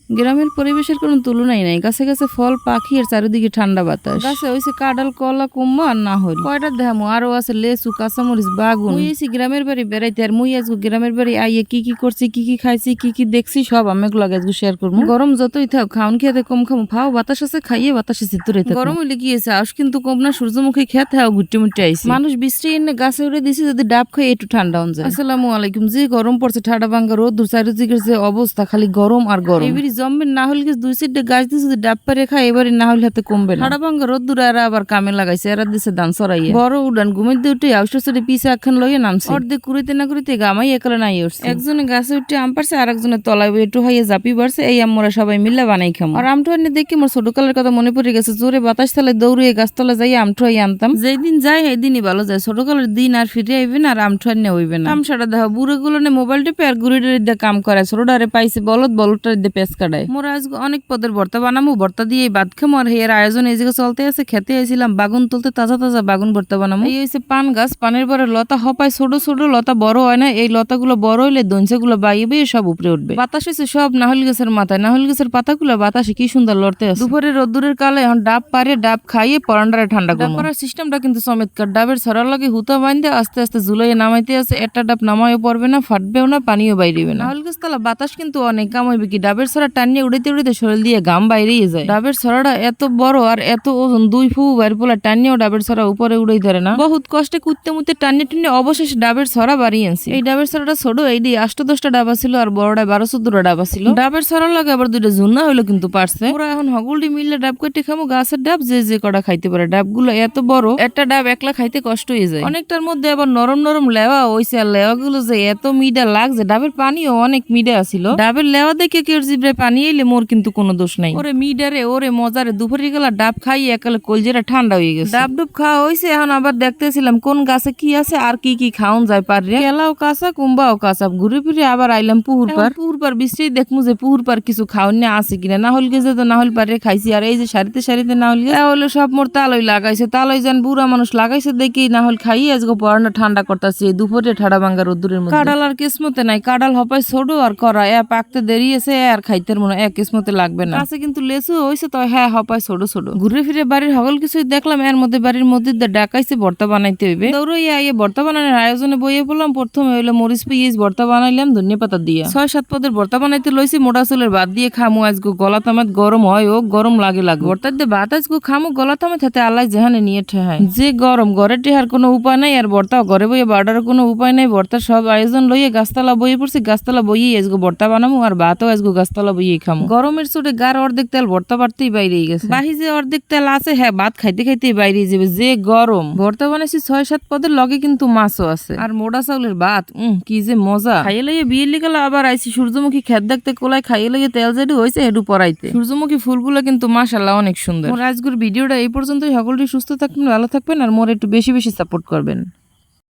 গ্রামের পরিবেশের কোনো তুলনাই নাই। গাছে গাছে ফল, পাখি আর চারিদিকে ঠান্ডা বাতাস। গাছে হইছে কাঁঠাল, কলা, কুম্ভ আর না হইল কয়টা দেখামো, আরো আছে লেচু, কাঁচামরিচ, বাগুন। মুই এসি গ্রামের বাড়ি বেড়াইতে, আর মুই আজকে গ্রামের বাড়ি আইয়ে কি কি করছি, কি কি খাইছি, কি কি দেখছি সব আমি এগুলো আজকে শেয়ার করবো। গরম যতই থাক খাওন খেতে কম খামো, ফাও বাতাস আছে খাইয়ে বাতাসে চিত্তরে থাকো। গরম হইলে কি আছে, আউশ কিন্তু কম না, সূর্যমুখী খেতে হাও গুট্টি মুট্টি আইছি। মানুষ বৃষ্টি এনে গাছে উড়ে দিছি যদি ডাব খাই একটু ঠান্ডা হন যায়। আসসালামু আলাইকুম। যে গরম পড়ছে, ঠাডা ভাঙ্গা রোদ, চারিদিকের যে অবস্থা খালি গরম আর গরম। এবারে জম্বের না হলে দুই সাইডে গাছ দিছে যদি ডাব পারে খায়, এবারে না হলে হাতে কমবে না। ঠাডা ভাঙ্গা রোদ দূরে এরা আবার কামে লাগাইছে, এরা দিছে ধান সরাইয়া। বড় উড়ান ঘুমাইতে উঠে আউশটা ছেড়ে পিছে একখান লইয়া নামছে। অর্ধেক কুড়িতে না কুড়িতে গামাই একালে নাই উঠছে। একজনে গাছে উঠে আম পারছে, আর একজনের তলায় একটু হাইয়ে জাপি বাড়ছে। এই আমরা সবাই মিল্লা বানাই খাম। আর আমঠু আনি দেখি মোর ছোট কালের কথা মনে পড়ে গেছে। জোরে বাতাস তালে দৌড়িয়ে গাছতলা যাই আমঠু আই আনতাম। যেই দিন যায় সেই দিনই ভালো যায়। ছোট কালের দিন আর ফিরে আইবে না, আর আমঠু আনি হইবে না। কামসাটা দেখো বুড়ো গুলো মোবাইল টিপে আর গুড়ি ডুড়ি দিয়ে কাম করে। ছোটটারে পাইছে বলদ, বলদটারে দিয়ে পেঁচ কাটায়। মোরা আজকে অনেক পদের ভর্তা বানামু, ভর্তা দিয়ে ভাত খামো। আর এর আয়োজন এই জায়গায় চলতে আছে। খেতে আইছিলাম বাগুন তুলতে, তাজা তাজা বাগুন ভর্তা বানামু। এই হইছে পান গাছ, পানের পরে লতা হপায় ছোট ছোট, লতা বড় হয় না। এই লতাগুলো বড় হইলে দঞ্চেগুলো বাইবে সব উপরে উঠবে। বাতাস হয়েছে সব নাহল গাছের মাথায়। নাহল গাছের পাতাগুলো বাতাসে কি সুন্দর লড়তে আছে। দুপুরে রোদ্দুরের কালে এখন ডাব পারে, ডাব খাইয়ে পরান্ডারে ঠান্ডা করবো। করার সিস্টেমটা কিন্তু চমৎকার। ডাবের ছড়ার লাগে হুতা বাঁধতে আস্তে আস্তে জুলাইয়ে নামাইতে আছে। একটা ডাব নামাইও পড়বে না, ফাটবেও না, পানিও বাইরিবে না। নাহল গাছ তালা বাতাস কিন্তু অনেক কামাইবে কি। ডাবের ছড়া টানিয়ে উড়িতে উড়িতে শরীর দিয়ে গাম বাইরেই যায়। ডাবের ছড়াটা এত বড় আর এত ওজন, 2 ফু বাইর পোলা টানিয়েও ডাবের ছড়া উপরে উড়াই ধরে না। বহুত কষ্টে কুত্তে মুতে টানিয়ে টানিয়ে অবশেষে ডাবের ছড়া বাড়িয়ে আনছি। এই ডাবের ছড়াটা ছোট, এই দিয়ে 8-10টা ডাবা ছিল, আর বড়টা 12-14টা ডাবা ছিল। ডাবের ছড়ার লাগে আবার 2টা ঝুনা হইলো কিন্তু পারছে। ওরা এখন হগলটি মিললে ডাব কেটে খামো। গাছের ডাব যে যে কটা খাইতে পারে। ডাবগুলো এত বড়, একটা ডাব একলা খাইতে কষ্ট হয়ে যায়। অনেকটার মধ্যে আবার নরম নরম লেওয়া হইছে। আর লেওয়া গুলো যে এত মিডা লাগছে। ডাবের পানিও অনেক মিডা ছিল। ডাবের লেওয়া দেখে কেউ জিব্রায় পানি এলে মোর কিন্তু কোনো দোষ নাই। ওরে মিডারে, ওরে মজারে, দুপুরে গেলা ডাব খাই একালে কলজেরা ঠান্ডা হয়ে গেছে। ডাব ডুব খাওয়া হয়েছে। এখন আবার দেখতেছিলাম কোন গাছে কি আছে আর কি কি খাওন যায় পারে। কেলাও কাঁচা, কুম্বাও কাঁচা। ঘুরে ফিরে আবার আইলাম পুহুর পার বৃষ্টি দেখমু যে পুহুর পার কিছু খাওয়ান না আছে কিনা। না হল গেছে তো না হল পারে খাইছি। আর এই যে সারিতে সারিতে না হল হলে সব মোর তালই লাগাইছে। তালই যেন বুড়া মানুষ লাগাইছে দেখি না হল খাই আজকে পড়ানো ঠান্ডা করতেছে। দুপুরে ঠাডা ভাঙ্গা রোদ্দুরের মধ্যে। কাঁঠাল আর কিসমতে নাই। কাঁঠাল হপায় ছোট আর করা পাকতে দেরি আছে, আর খাইতে মনে কিসমতে লাগবে না। কাছে কিন্তু লেচু হয়েছে তো হপায় ছোট ছোট। ঘুরে ফিরে বাড়ির হগল কিছুই দেখলাম। এর মধ্যে বাড়ির মধ্যে ডাকাইছে ভর্তা বানাইতে হইবে। দৌড়াইয়া ভর্তা বানানোর আয়োজনে বইয়ে পড়লাম। প্রথমে হইলো মরিচ পেঁয়াজ ভর্তা বানাইলাম ধনিয়া পাতা দিয়া। 6-7 পদের ভর্তা বানাইতে লইছি। মোটা চুলের ভাত দিয়ে খামু আজকে। গলা তামাত গরম হয় ও গরম লাগে। ভর্তা দিয়ে ভাত আজকে খামু। গলা তামাত হাতে আল্লাহ যেহানে নিয়ে ঠেহায়। যে গরম, ঘরে টেহার কোনো উপায় নাই। আর ভর্তাও ঘরে বইয়ে বাড়ার কোনো উপায় নাই। ভর্তার সব আয়োজন লইয়ে গাছতলা বইয়ে পড়ছি। গাছতলা বইয়ে আজকে ভর্তা বানামু। আর ভাতও আজকে গাছতলা বইয়ে খামু। গরমের চোটে গার অর্ধেক তেল ভর্তা বাড়তেই বাইরে গেছে। বাহি যে অর্ধেক তেল আছে ভাত খাইতে খাইতে বাইরে যাবে। যে গরম। ভর্তা বানাইছি 6-7 পদের, লগে কিন্তু মাছও আছে। আর মোটা চাউলের ভাত কি যে মজা। খাইয়ে লইয়ে বিয়ে লিগেল আবার আইছি সূর্যমুখী খেত দেখতে। কোলায় খাইয়ে লইয়ে তেল যেটু হয়েছে হেডু পরাইতে। সূর্যমুখী ফুলগুলো কিন্তু মাশাআল্লাহ অনেক সুন্দর। মোর আজকের ভিডিওটা এই পর্যন্তই। সকলটি সুস্থ থাকবেন, ভালো থাকবেন, আর মোর একটু বেশি বেশি সাপোর্ট করবেন।